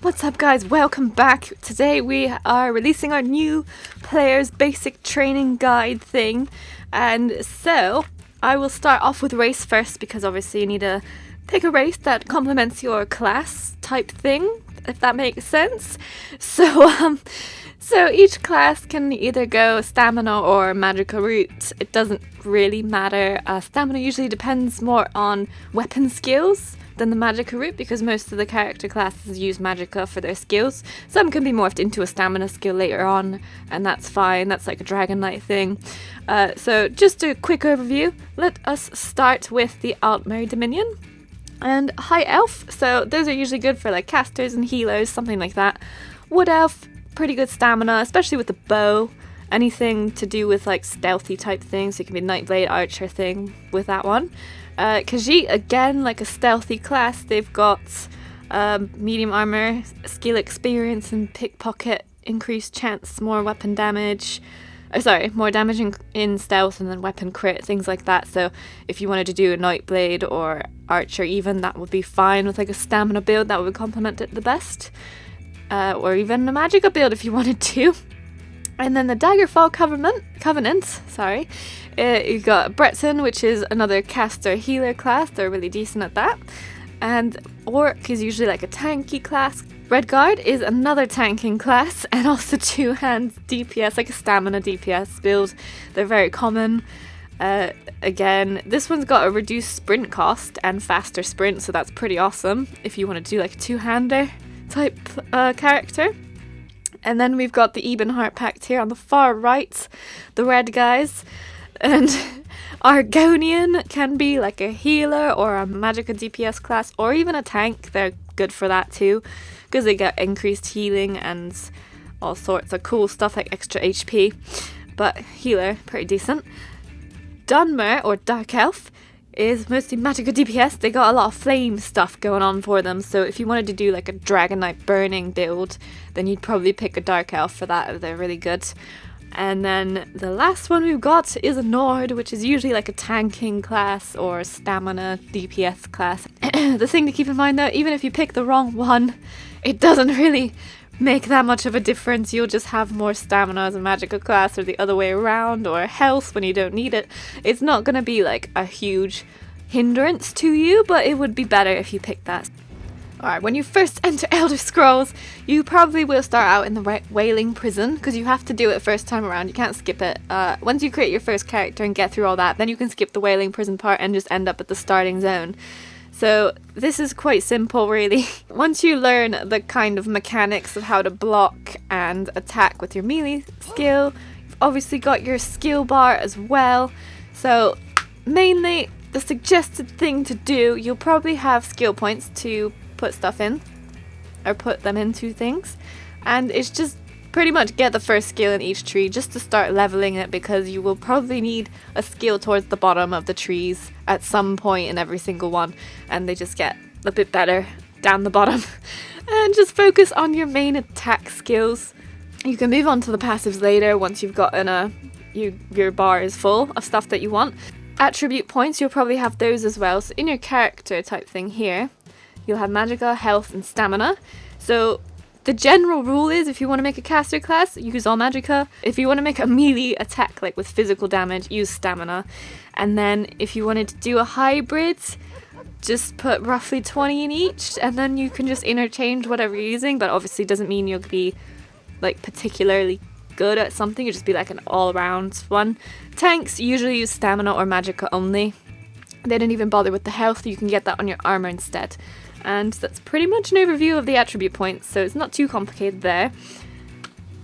What's up guys, welcome back. Today we are releasing our new player's basic training guide thing, and so I will start off with race first because obviously you need to pick a race that complements your class type thing, if that makes sense. So each class can either go stamina or magicka route. It doesn't really matter. Stamina usually depends more on weapon skills than the magicka route because most of the character classes use magicka for their skills. Some can be morphed into a stamina skill later on, and that's fine. That's like a Dragon Knight thing. So just a quick overview. Let us start with the Altmer Dominion and High Elf. So those are usually good for like casters and healers, something like that. Wood Elf, pretty good stamina, especially with the bow. Anything to do with like stealthy type things. It can be Nightblade, Archer thing with that one. Khajiit, again, like a stealthy class. They've got medium armor, skill experience, and pickpocket, increased chance, more weapon damage. More damage in stealth and then weapon crit, things like that. So if you wanted to do a Nightblade or Archer even, that would be fine with like a stamina build. That would complement it the best. Or even a magicka build if you wanted to. And then the Daggerfall Covenant, you got Breton, which is another caster healer class. They're really decent at that. And Orc is usually like a tanky class. Redguard is another tanking class, and also two hands DPS, like a stamina DPS build. They're very common. Again, this one's got a reduced sprint cost and faster sprint, so that's pretty awesome if you want to do like a two-hander type character. And then we've got the Ebenheart Pact here on the far right, the red guys. And Argonian can be like a healer or a magicka DPS class, or even a tank. They're good for that too, because they get increased healing and all sorts of cool stuff like extra HP. But healer, pretty decent. Dunmer, or Dark Elf, is mostly magicka DPS. They got a lot of flame stuff going on for them, so if you wanted to do like a Dragon Knight burning build, then you'd probably pick a Dark Elf for that. They're really good. And then the last one we've got is a Nord, which is usually like a tanking class or stamina DPS class. The thing to keep in mind though, even if you pick the wrong one, it doesn't really make that much of a difference. You'll just have more stamina as a magicka class, or the other way around, or health when you don't need it. It's not going to be like a huge hindrance to you, but it would be better if you picked that. Alright, when you first enter Elder Scrolls, you probably will start out in the Wailing Prison, because you have to do it first time around. You can't skip it. Once you create your first character and get through all that, then you can skip the Wailing Prison part and just end up at the starting zone. So this is quite simple really. Once you learn the kind of mechanics of how to block and attack with your melee skill, you've obviously got your skill bar as well. So mainly the suggested thing to do, you'll probably have skill points to put stuff in, or put them into things. And it's just pretty much get the first skill in each tree just to start leveling it, because you will probably need a skill towards the bottom of the trees at some point in every single one, and they just get a bit better down the bottom. And just focus on your main attack skills. You can move on to the passives later once you've gotten your bar is full of stuff that you want. Attribute points, you'll probably have those as well. So in your character type thing here, you'll have magicka, health, and stamina. So the general rule is, if you want to make a caster class, use all magicka. If you want to make a melee attack, like with physical damage, use stamina. And then if you wanted to do a hybrid, just put roughly 20 in each, and then you can just interchange whatever you're using, but obviously doesn't mean you'll be like particularly good at something. You'll just be like an all-around one. Tanks usually use stamina or magicka only. They don't even bother with the health. You can get that on your armor instead. And that's pretty much an overview of the attribute points, so it's not too complicated there.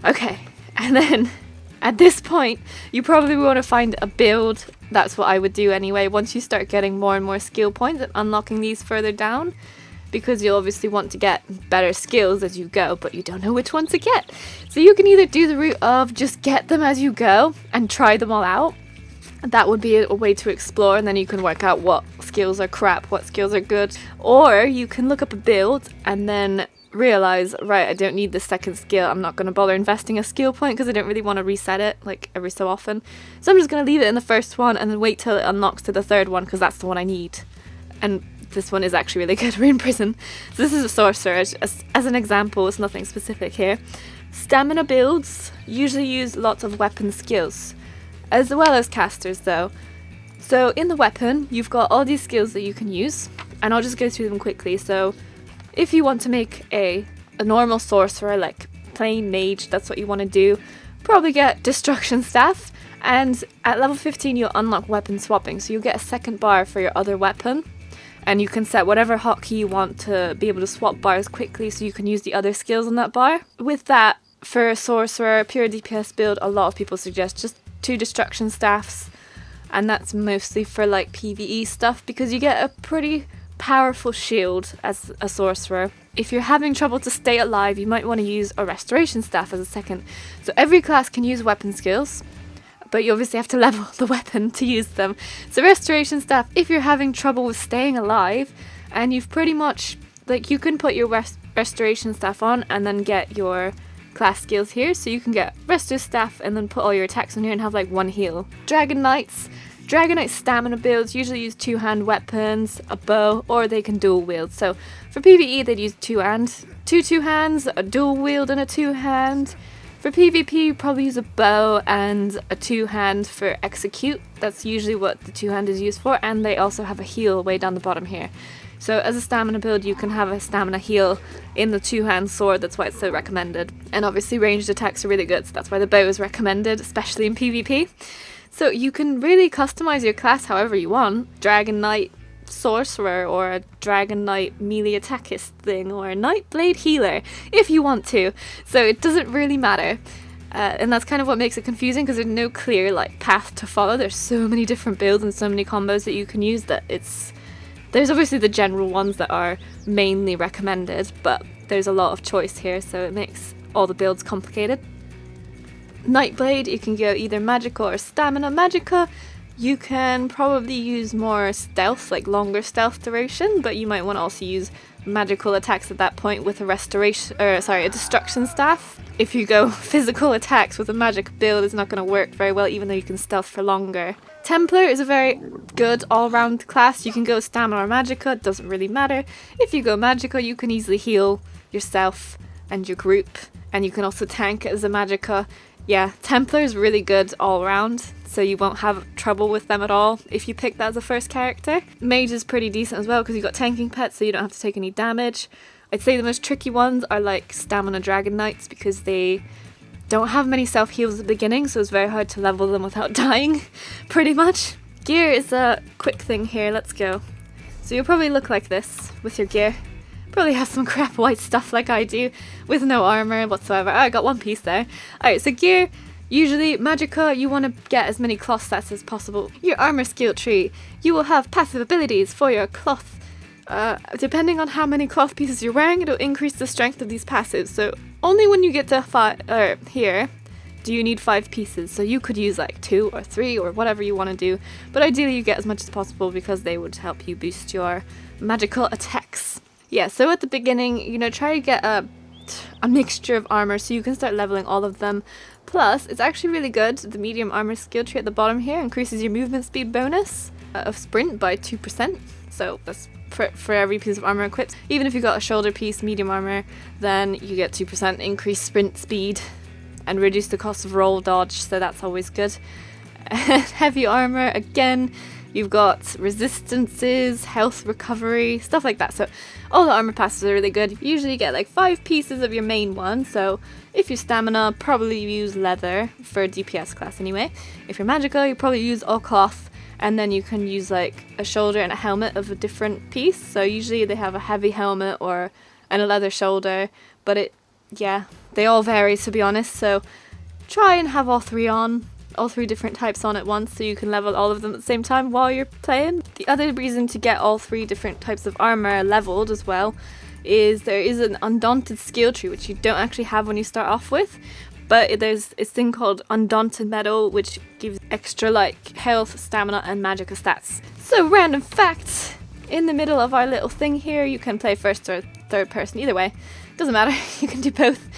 Okay, and then at this point, you probably want to find a build. That's what I would do anyway, once you start getting more and more skill points and unlocking these further down, because you'll obviously want to get better skills as you go, but you don't know which ones to get. So you can either do the route of just get them as you go and try them all out. That would be a way to explore, and then you can work out what skills are crap, what skills are good. Or you can look up a build and then realize, right, I don't need the second skill. I'm not going to bother investing a skill point because I don't really want to reset it like every so often. So I'm just going to leave it in the first one and then wait till it unlocks to the third one, because that's the one I need. And this one is actually really good. We're in prison. So this is a sorcerer. As an example, it's nothing specific here. Stamina builds usually use lots of weapon skills, as well as casters though. So in the weapon, you've got all these skills that you can use, and I'll just go through them quickly. So if you want to make a normal sorcerer, like plain mage, that's what you want to do, probably get Destruction Staff, and at level 15 you'll unlock weapon swapping, so you'll get a second bar for your other weapon, and you can set whatever hotkey you want to be able to swap bars quickly so you can use the other skills on that bar. With that, for a sorcerer, pure DPS build, a lot of people suggest just 2 Destruction Staffs, and that's mostly for like PvE stuff because you get a pretty powerful shield as a sorcerer. If you're having trouble to stay alive, you might want to use a Restoration Staff as a second. So every class can use weapon skills, but you obviously have to level the weapon to use them. So Restoration Staff, if you're having trouble with staying alive, and you've pretty much, like, you can put your Restoration Staff on and then get your class skills here, so you can get Restore Staff and then put all your attacks on here and have like 1 heal. Dragon Knights stamina builds usually use 2-hand weapons, a bow, or they can dual wield. So for PvE they'd use 2 hands, a dual wield and a 2-hand. For PvP you probably use a bow and a 2-hand for execute. That's usually what the 2-hand is used for, and they also have a heal way down the bottom here. So as a stamina build you can have a stamina heal in the 2-hand sword, that's why it's so recommended. And obviously ranged attacks are really good, so that's why the bow is recommended, especially in PvP. So you can really customize your class however you want. Dragon Knight Sorcerer, or a Dragon Knight melee attackist thing, or a Nightblade healer if you want to. So it doesn't really matter. And that's kind of what makes it confusing, because there's no clear like path to follow. There's so many different builds and so many combos that you can use that there's obviously the general ones that are mainly recommended, but there's a lot of choice here, so it makes all the builds complicated. Nightblade, you can go either magicka or stamina. Magicka, you can probably use more stealth, like longer stealth duration, but you might want to also use magical attacks at that point with a Destruction Staff. If you go physical attacks with a magic build, it's not going to work very well, even though you can stealth for longer. Templar is a very good all-round class. You can go stamina or magicka, it doesn't really matter. If you go magicka, you can easily heal yourself and your group, and you can also tank as a magicka. Yeah, Templar is really good all around, so you won't have trouble with them at all if you pick that as a first character. Mage is pretty decent as well because you've got tanking pets, so you don't have to take any damage. I'd say the most tricky ones are like Stamina Dragon Knights because they don't have many self-heals at the beginning, so it's very hard to level them without dying, pretty much. Gear is a quick thing here, let's go. So you'll probably look like this with your gear. Probably have some crap white stuff like I do, with no armor whatsoever. I got 1 piece there. Alright, so gear, usually magicka, you want to get as many cloth stats as possible. Your armor skill tree, you will have passive abilities for your cloth. Depending on how many cloth pieces you're wearing, it'll increase the strength of these passives. So only when you get to here do you need 5 pieces. So you could use like 2 or 3 or whatever you want to do, but ideally you get as much as possible because they would help you boost your magical attacks. Yeah, so at the beginning, try to get a mixture of armor so you can start leveling all of them. Plus, it's actually really good. The medium armor skill tree at the bottom here increases your movement speed bonus of sprint by 2%. So that's for every piece of armor equipped. Even if you got a shoulder piece, medium armor, then you get 2% increased sprint speed and reduce the cost of roll dodge, so that's always good. Heavy armor, again, you've got resistances, health recovery, stuff like that. So all the armor passes are really good. You usually get like 5 pieces of your main one. So if you're stamina, probably use leather for DPS class anyway. If you're magicka, you probably use all cloth, and then you can use like a shoulder and a helmet of a different piece. So usually they have a heavy helmet and a leather shoulder, but they all vary, to be honest. So try and have all 3 different types on at once so you can level all of them at the same time while you're playing. The other reason to get all 3 different types of armor leveled as well is there is an Undaunted skill tree, which you don't actually have when you start off with, but there's a thing called Undaunted Medal, which gives extra like health, stamina and magicka stats. So random fact, in the middle of our little thing here, you can play first or third person, either way, doesn't matter, you can do both.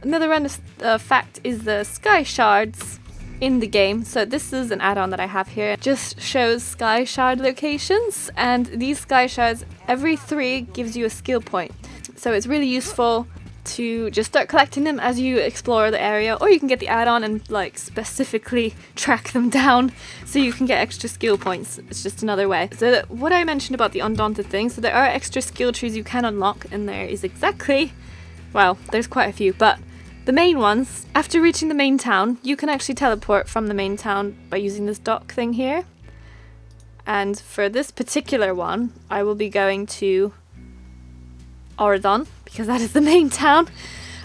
Another random fact is the sky shards. in the game. So this is an add-on that I have here. It just shows sky shard locations, and these sky shards, every 3 gives you a skill point. So it's really useful to just start collecting them as you explore the area, or you can get the add-on and like specifically track them down so you can get extra skill points. It's just another way. So what I mentioned about the Undaunted thing, so there are extra skill trees you can unlock, and there is exactly, well, there's quite a few, but the main ones, after reaching the main town, you can actually teleport from the main town by using this dock thing here. And for this particular one, I will be going to Oradon, because that is the main town,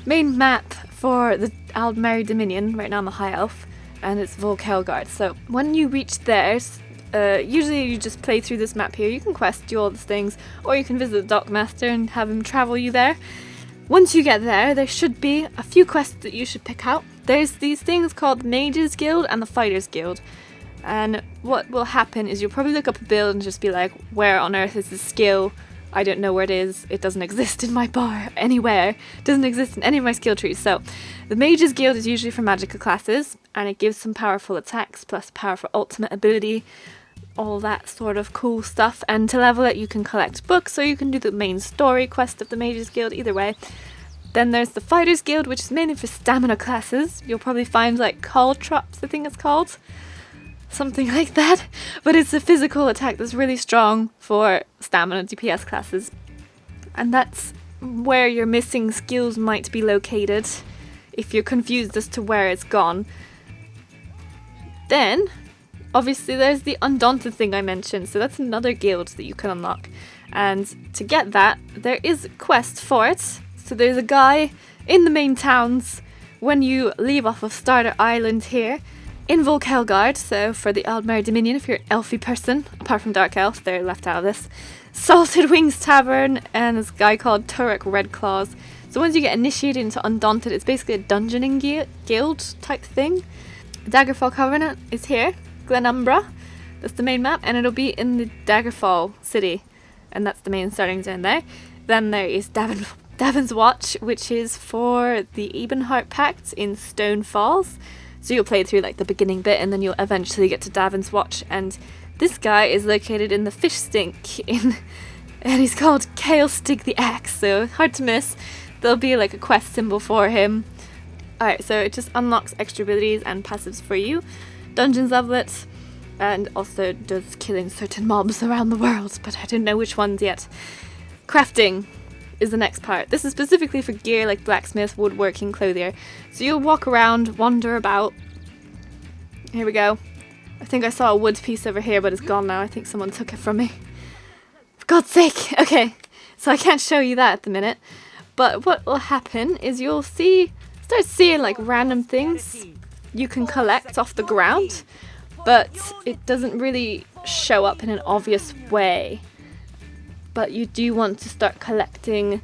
main map for the Aldmeri Dominion. Right now I'm a High Elf, and it's Volkelgard. So when you reach there, usually you just play through this map here. You can quest, do all these things, or you can visit the Dockmaster and have him travel you there. Once you get there, there should be a few quests that you should pick out. There's these things called the Mages Guild and the Fighters Guild. And what will happen is you'll probably look up a build and just be like, where on earth is this skill? I don't know where it is. It doesn't exist in my bar anywhere. It doesn't exist in any of my skill trees. So the Mages Guild is usually for magicka classes, and it gives some powerful attacks plus powerful ultimate ability, all that sort of cool stuff. And to level it, you can collect books, or you can do the main story quest of the Mages Guild, either way. Then there's the Fighters Guild, which is mainly for stamina classes. You'll probably find like Caltrops, I think it's called. Something like that, but it's a physical attack that's really strong for stamina DPS classes, and that's where your missing skills might be located if you're confused as to where it's gone. Then obviously there's the Undaunted thing I mentioned, so that's another guild that you can unlock, and to get that there is a quest for it. So there's a guy in the main towns when you leave off of Starter Island here in Volkelgard. So for the Aldmeri Dominion, if you're an elfy person, apart from Dark Elf, they're left out of this. Salted Wings Tavern, and this guy called Turek Redclaws. So once you get initiated into Undaunted, it's basically a dungeoning guild type thing. Daggerfall Covenant is here, Glenumbra, that's the main map, and it'll be in the Daggerfall city, and that's the main starting zone there. Then there is Davin's Watch, which is for the Ebenheart Pact in Stone Falls. So you'll play through like the beginning bit, and then you'll eventually get to Davin's Watch, and this guy is located in the Fish Stink and he's called Kale Stig the Axe, so hard to miss. There'll be like a quest symbol for him. Alright, so it just unlocks extra abilities and passives for you. Dungeons level it, and also does killing certain mobs around the world, but I don't know which ones yet. Crafting is the next part. This is specifically for gear like blacksmith, woodworking, clothier. So you'll walk around, wander about. Here we go. I think I saw a wood piece over here, but it's gone now. I think someone took it from me. For God's sake! Okay, so I can't show you that at the minute. But what will happen is you'll start seeing like random things you can collect off the ground, but it doesn't really show up in an obvious way. But you do want to start collecting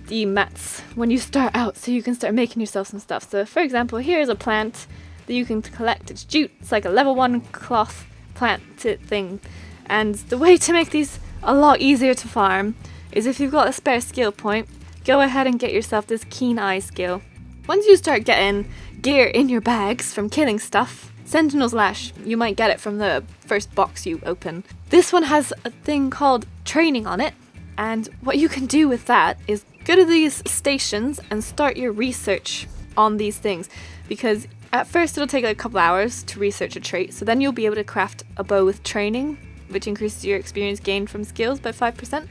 the mats when you start out, so you can start making yourself some stuff. So for example, here's a plant that you can collect. It's jute. It's like a level 1 cloth plant thing. And the way to make these a lot easier to farm is if you've got a spare skill point, go ahead and get yourself this Keen Eye skill. Once you start getting gear in your bags from killing stuff, Sentinel's Lash, you might get it from the first box you open. This one has a thing called training on it, and what you can do with that is go to these stations and start your research on these things, because at first it'll take like a couple hours to research a trait, so then you'll be able to craft a bow with training, which increases your experience gained from skills by 5%,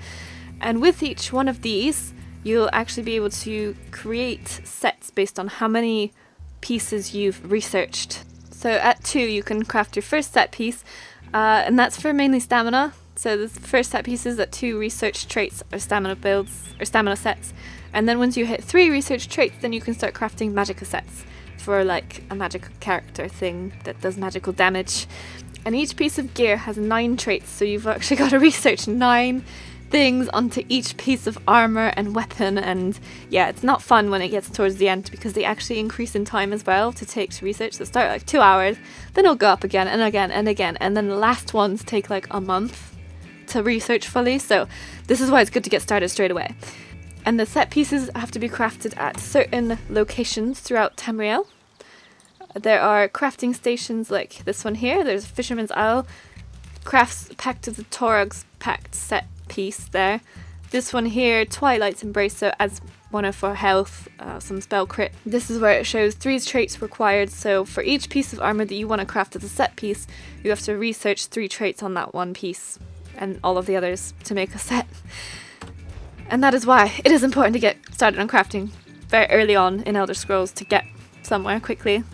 and with each one of these you'll actually be able to create sets based on how many pieces you've researched. So at 2 you can craft your first set piece, and that's for mainly stamina. So the first set pieces at 2 research traits are stamina builds, or stamina sets. And then once you hit 3 research traits, then you can start crafting magicka sets for like a magical character thing that does magical damage. And each piece of gear has 9 traits, so you've actually got to research 9 things onto each piece of armor and weapon, and yeah, it's not fun when it gets towards the end because they actually increase in time as well to take to research. So start like 2 hours, then it'll go up again and again and again, and then the last ones take like a month to research fully. So this is why it's good to get started straight away. And the set pieces have to be crafted at certain locations throughout Tamriel. There are crafting stations like this one here. There's Fisherman's Isle. Crafts Pact of the Torug's Pact set piece there. This one here, Twilight's Embrace, so adds 104 health, some spell crit. This is where it shows 3 traits required, so for each piece of armor that you want to craft as a set piece, you have to research 3 traits on that one piece, and all of the others to make a set. And that is why it is important to get started on crafting very early on in Elder Scrolls to get somewhere quickly,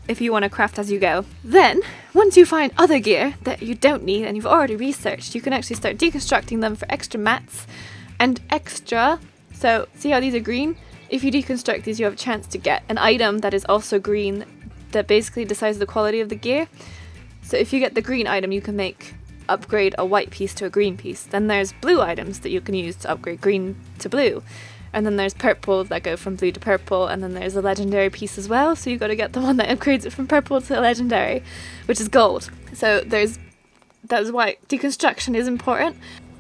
if you want to craft as you go. Then, once you find other gear that you don't need and you've already researched, you can actually start deconstructing them for extra mats and extra. So, see how these are green? If you deconstruct these, you have a chance to get an item that is also green that basically decides the quality of the gear. So if you get the green item, you can upgrade a white piece to a green piece. Then there's blue items that you can use to upgrade green to blue. And then there's purple that go from blue to purple, and then there's a legendary piece as well, so you got to get the one that upgrades it from purple to legendary, which is gold. So that's why deconstruction is important.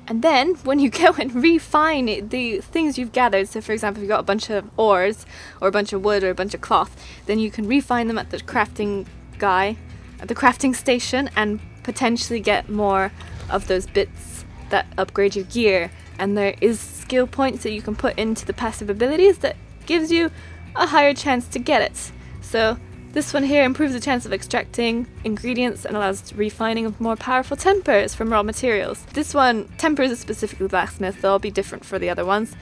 And then when you go and refine the things you've gathered, so for example, if you've got a bunch of ores or a bunch of wood or a bunch of cloth, then you can refine them at the crafting guy, at the crafting station, and potentially get more of those bits that upgrade your gear. And there is skill points that you can put into the passive abilities that gives you a higher chance to get it. So this one here improves the chance of extracting ingredients and allows refining of more powerful tempers from raw materials. This one, tempers is specifically blacksmith, they'll all be different for the other ones.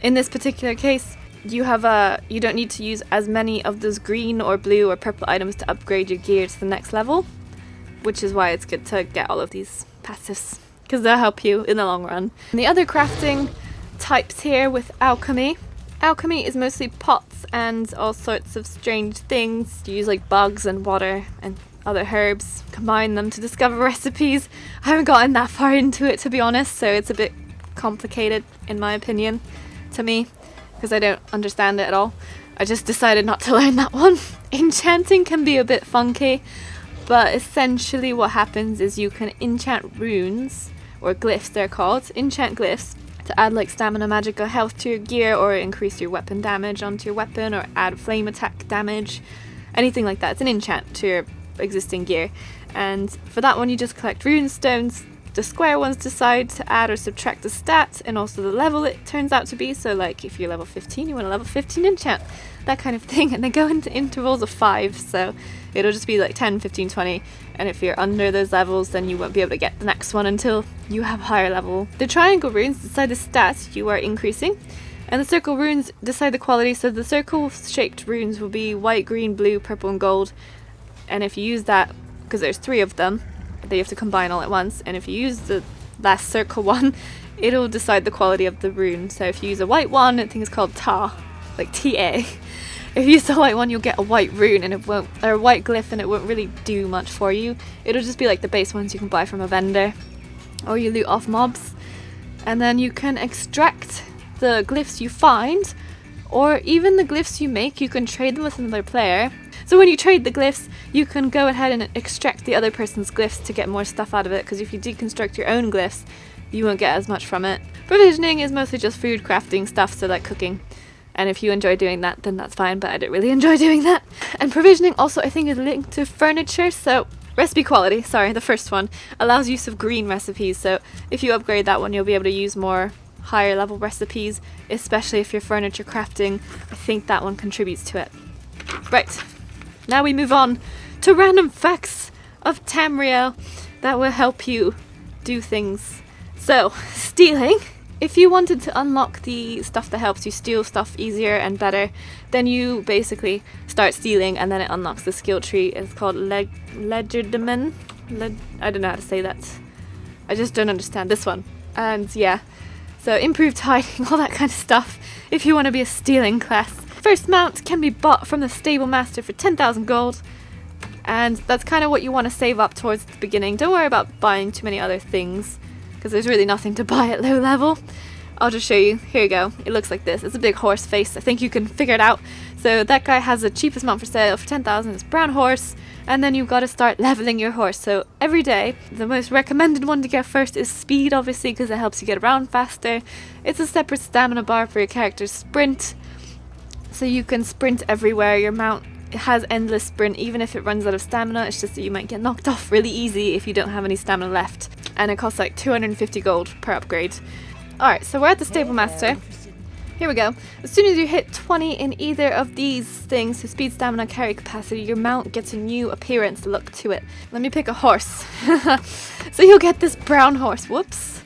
In this particular case, you don't need to use as many of those green or blue or purple items to upgrade your gear to the next level, which is why it's good to get all of these passives, because they'll help you in the long run. And the other crafting types here with alchemy. Alchemy is mostly pots and all sorts of strange things. You use like bugs and water and other herbs, combine them to discover recipes. I haven't gotten that far into it, to be honest, so it's a bit complicated in my opinion to me, because I don't understand it at all. I just decided not to learn that one. Enchanting can be a bit funky, but essentially what happens is you can enchant runes, or glyphs they're called, enchant glyphs, to add like stamina, magicka, health to your gear, or increase your weapon damage onto your weapon, or add flame attack damage, anything like that. It's an enchant to your existing gear. And for that one you just collect rune stones. The square ones decide to add or subtract the stat and also the level it turns out to be. So like if you're level 15, you want a level 15 enchant, that kind of thing. And they go into intervals of 5, so it'll just be like 10, 15, 20. And if you're under those levels, then you won't be able to get the next one until you have a higher level. The triangle runes decide the stat you are increasing, and the circle runes decide the quality. So the circle-shaped runes will be white, green, blue, purple, and gold. And if you use that, because there's 3 of them, that you have to combine all at once, and if you use the last circle one, it'll decide the quality of the rune. So if you use a white one, I think it's called Ta, like T-A. If you use the white one, you'll get a white rune, and or a white glyph, and it won't really do much for you. It'll just be like the base ones you can buy from a vendor, or you loot off mobs. And then you can extract the glyphs you find, or even the glyphs you make, you can trade them with another player. So when you trade the glyphs, you can go ahead and extract the other person's glyphs to get more stuff out of it, because if you deconstruct your own glyphs, you won't get as much from it. Provisioning is mostly just food crafting stuff, so like cooking. And if you enjoy doing that, then that's fine, but I don't really enjoy doing that. And provisioning also, I think, is linked to furniture. So recipe quality, sorry, the first one, allows use of green recipes. So if you upgrade that one, you'll be able to use more higher level recipes, especially if you're furniture crafting. I think that one contributes to it. Right, now we move on to random facts of Tamriel that will help you do things. So, stealing. If you wanted to unlock the stuff that helps you steal stuff easier and better, then you basically start stealing, and then it unlocks the skill tree. It's called Legerdemain. I don't know how to say that. I just don't understand this one. And yeah, so improved hiding, all that kind of stuff, if you want to be a stealing class. First mount can be bought from the stable master for 10,000 gold, and that's kind of what you want to save up towards the beginning. Don't worry about buying too many other things, because there's really nothing to buy at low level. I'll just show you. Here you go. It looks like this. It's a big horse face. I think you can figure it out. So that guy has the cheapest mount for sale for 10,000. It's brown horse. And then you've got to start leveling your horse. So every day, the most recommended one to get first is speed, obviously, because it helps you get around faster. It's a separate stamina bar for your character's sprint. So you can sprint everywhere. Your mount It has endless sprint even if it runs out of stamina. It's just that you might get knocked off really easy if you don't have any stamina left. And it costs like 250 gold per upgrade. Alright, so we're at the Stable Master. Here we go. As soon as you hit 20 in either of these things, so speed, stamina, carry capacity, your mount gets a new appearance look to it. Let me pick a horse. So you'll get this brown horse. Whoops.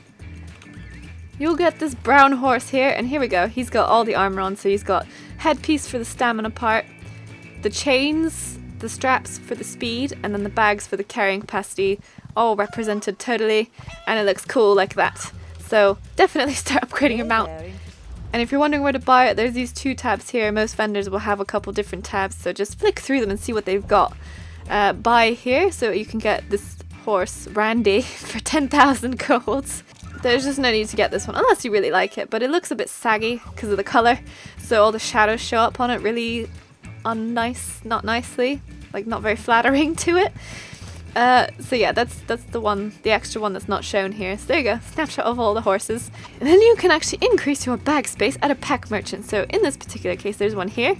You'll get this brown horse here, and here we go. He's got all the armor on, so he's got headpiece for the stamina part, the chains, the straps for the speed, and then the bags for the carrying capacity, all represented totally, and it looks cool like that. So definitely start upgrading your mount. And if you're wondering where to buy it, there's these 2 tabs here. Most vendors will have a couple different tabs, so just flick through them and see what they've got. Buy here, so you can get this horse, Randy, for 10,000 golds. There's just no need to get this one, unless you really like it, but it looks a bit saggy because of the colour, so all the shadows show up on it really not nicely, like not very flattering to it. So yeah, that's the one, the extra one that's not shown here. So there you go, snapshot of all the horses. And then you can actually increase your bag space at a pack merchant. So in this particular case, there's one here.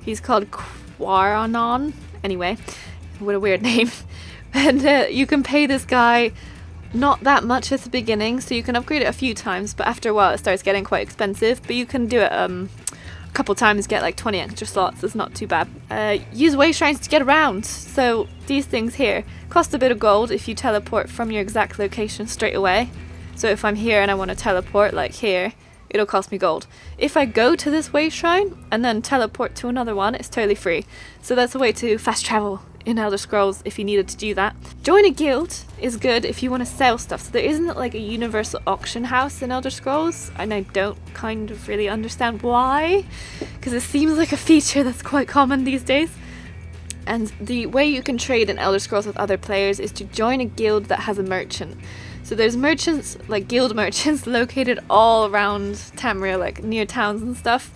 He's called Quaranon. Anyway, what a weird name. And you can pay this guy not that much at the beginning, so you can upgrade it a few times, but after a while it starts getting quite expensive. But you can do it a couple times, get like 20 extra slots. It's not too bad. Use way shrines to get around. So these things here cost a bit of gold if you teleport from your exact location straight away. So if I'm here and I want to teleport like here, it'll cost me gold. If I go to this way shrine and then teleport to another one, it's totally free. So that's a way to fast travel in Elder Scrolls if you needed to do that. Join a guild is good if you want to sell stuff. So there isn't like a universal auction house in Elder Scrolls, and I don't kind of really understand why, because it seems like a feature that's quite common these days. And the way you can trade in Elder Scrolls with other players is to join a guild that has a merchant. So there's merchants, like guild merchants, located all around Tamriel, like near towns and stuff.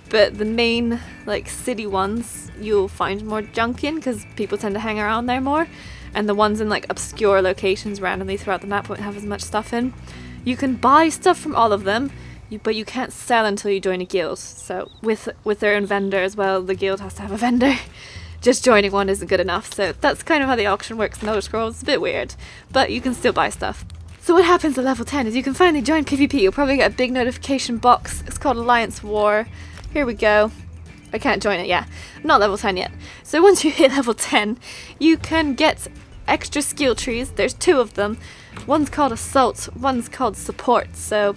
But the main, like, city ones, you'll find more junk in because people tend to hang around there more. And the ones in, like, obscure locations randomly throughout the map won't have as much stuff in. You can buy stuff from all of them, but you can't sell until you join a guild. So with their own vendor as well, the guild has to have a vendor. Just joining one isn't good enough. So that's kind of how the auction works in Elder Scrolls. It's a bit weird, but you can still buy stuff. So what happens at level 10 is you can finally join PvP. You'll probably get a big notification box. It's called Alliance War. Here we go. I can't join it, yeah. I'm not level 10 yet. So once you hit level 10, you can get extra skill trees. There's 2 of them. One's called Assault, one's called Support. So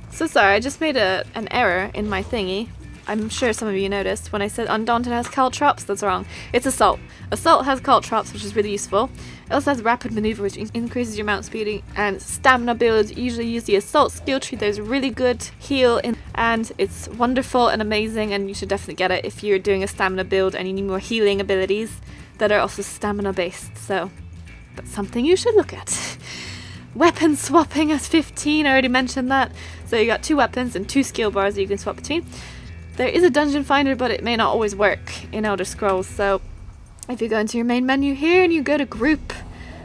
sorry, I just made an error in my thingy. I'm sure some of you noticed when I said Undaunted has caltrops. That's wrong. It's Assault. Assault has caltrops, which is really useful. It also has Rapid Maneuver, which increases your mount speeding, and stamina builds. Usually use the Assault skill tree. There's a really good heal in, and it's wonderful and amazing, and you should definitely get it if you're doing a stamina build and you need more healing abilities that are also stamina based. So that's something you should look at. Weapon swapping as 15, I already mentioned that. So you got 2 weapons and 2 skill bars that you can swap between. There is a dungeon finder, but it may not always work in Elder Scrolls. So if you go into your main menu here and you go to group,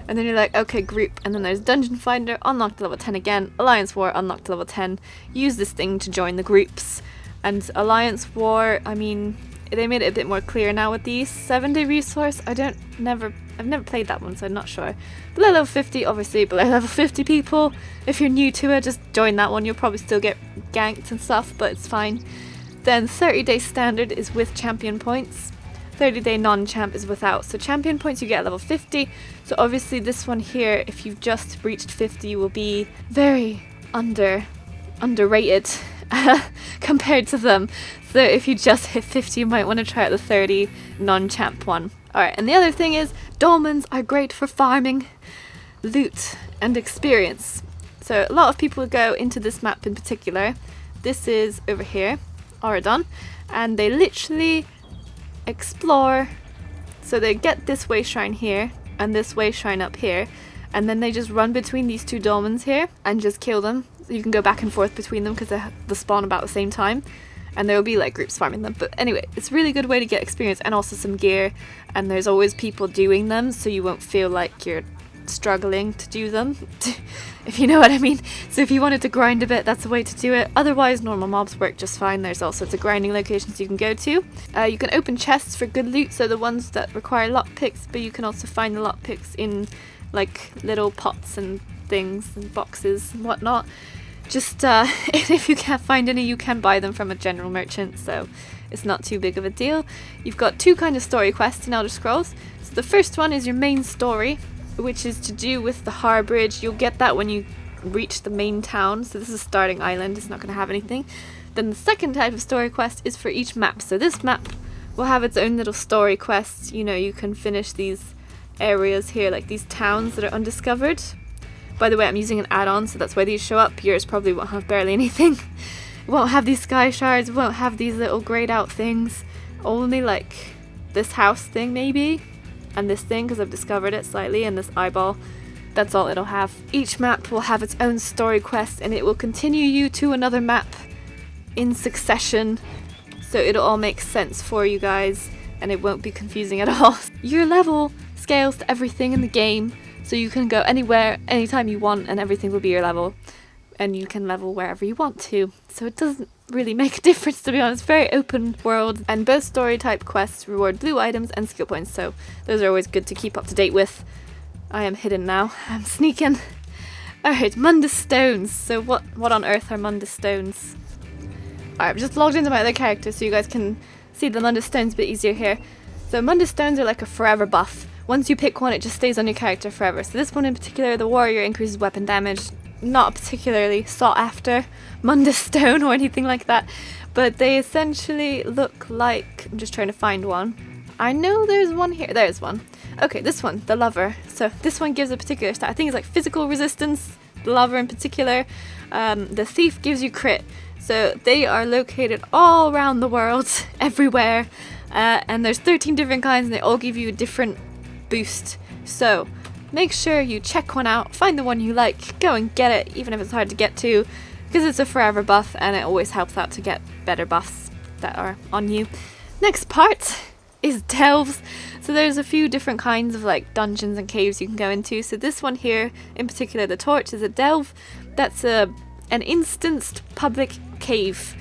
and then you're like, okay, group, and then there's dungeon finder, unlocked to level 10 again, Alliance War, unlocked to level 10. Use this thing to join the groups. And Alliance War, I mean, they made it a bit more clear now with the 7-day resource. I've never played that one, so I'm not sure. Below level 50, obviously below level 50 people. If you're new to it, just join that one. You'll probably still get ganked and stuff, but it's fine. Then 30-day standard is with champion points. 30-day non-champ is without. So champion points you get at level 50. So obviously this one here, if you've just reached 50, will be very underrated compared to them. So if you just hit 50, you might want to try out the 30 non-champ one. Alright, and the other thing is, dolmens are great for farming loot and experience. So a lot of people go into this map in particular. This is over here, Auradon, and they literally explore. So they get this way shrine here and this way shrine up here, and then they just run between these 2 dolmens here and just kill them. So you can go back and forth between them because they spawn about the same time, and there will be like groups farming them. But anyway, it's a really good way to get experience and also some gear, and there's always people doing them, so you won't feel like you're struggling to do them, if you know what I mean. So if you wanted to grind a bit, that's a way to do it. Otherwise, normal mobs work just fine. There's all sorts of grinding locations you can go to. You can open chests for good loot, so the ones that require lockpicks, but you can also find the lockpicks in like little pots and things and boxes and whatnot. Just if you can't find any, you can buy them from a general merchant, so it's not too big of a deal. You've got two kind of story quests in Elder Scrolls. So the first one is your main story, which is to do with the Harbridge. You'll get that when you reach the main town, so this is starting island, it's not going to have anything. Then the second type of story quest is for each map. So this map will have its own little story quests. You know, you can finish these areas here, like these towns that are undiscovered. By the way, I'm using an add-on, so that's why these show up. Yours probably won't have barely anything. It won't have these sky shards, it won't have these little grayed out things. Only like this house thing maybe, and this thing because I've discovered it slightly, and this eyeball. That's all it'll have. Each map will have its own story quest, and it will continue you to another map in succession, so it'll all make sense for you guys and it won't be confusing at all. Your level scales to everything in the game, so you can go anywhere, anytime you want, and everything will be your level. And you can level wherever you want to. So it doesn't really make a difference, to be honest. Very open world. And both story type quests reward blue items and skill points. So those are always good to keep up to date with. I am hidden now. I'm sneaking. Alright, Mundus stones. So what on earth are Mundus stones? Alright, I've just logged into my other character so you guys can see the Mundus stones a bit easier here. So Mundus stones are like a forever buff. Once you pick one, it just stays on your character forever. So this one in particular, the warrior, increases weapon damage. Not particularly sought after Mundus stone or anything like that, but they essentially look like, I'm just trying to find one. I know there's one here. There's one. Okay, this one, the lover. So this one gives a particular stat. I think it's like physical resistance, the lover in particular. The thief gives you crit. So they are located all around the world, everywhere. And there's 13 different kinds and they all give you a different boost. So make sure you check one out, find the one you like, go and get it, even if it's hard to get to, because it's a forever buff and it always helps out to get better buffs that are on you. Next part is delves. So there's a few different kinds of like dungeons and caves you can go into. So this one here, in particular the torch, is a delve. That's an instanced public cave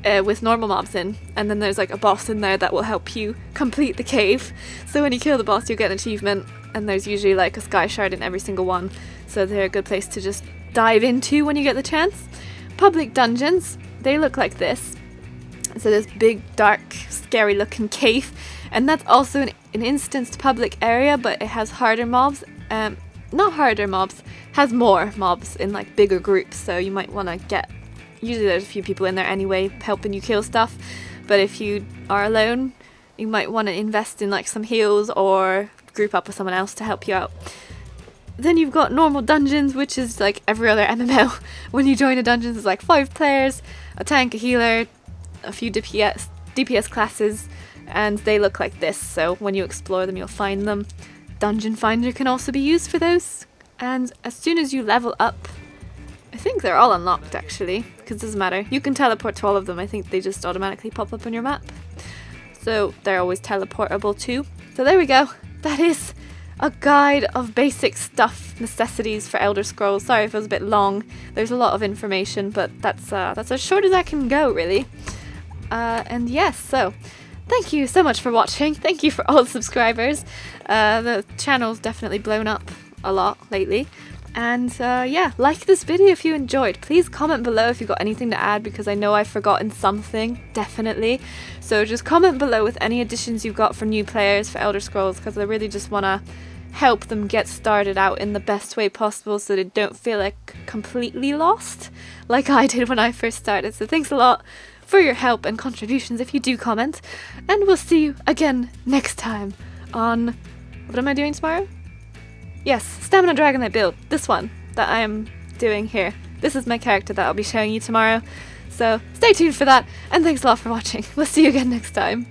with normal mobs in, and then there's like a boss in there that will help you complete the cave. So when you kill the boss, you'll get an achievement, and there's usually like a sky shard in every single one, so they're a good place to just dive into when you get the chance. Public dungeons, they look like this. So this big, dark, scary looking cave, and that's also an instanced public area, but it has harder mobs. Not harder mobs, has more mobs in like bigger groups, so you might want to get, usually there's a few people in there anyway helping you kill stuff, but if you are alone, you might want to invest in like some heals or group up with someone else to help you out. Then you've got normal dungeons, which is like every other MMO. When you join a dungeon, there's like 5 players, a tank, a healer, a few DPS classes, and they look like this, so when you explore them you'll find them. Dungeon Finder can also be used for those, and as soon as you level up, I think they're all unlocked actually, because it doesn't matter. You can teleport to all of them. I think they just automatically pop up on your map. So they're always teleportable too. So there we go. That is a guide of basic stuff, necessities for Elder Scrolls. Sorry if it was a bit long. There's a lot of information, but that's as short as I can go really. And yes, so thank you so much for watching. Thank you for all the subscribers. The channel's definitely blown up a lot lately. And yeah, like this video if you enjoyed. Please comment below if you've got anything to add, because I know I've forgotten something, definitely. So just comment below with any additions you've got for new players for Elder Scrolls, because I really just want to help them get started out in the best way possible so they don't feel like completely lost like I did when I first started. So thanks a lot for your help and contributions if you do comment, and we'll see you again next time on, what am I doing tomorrow? Yes, Stamina Dragonite build, this one that I am doing here. This is my character that I'll be showing you tomorrow, so stay tuned for that, and thanks a lot for watching. We'll see you again next time.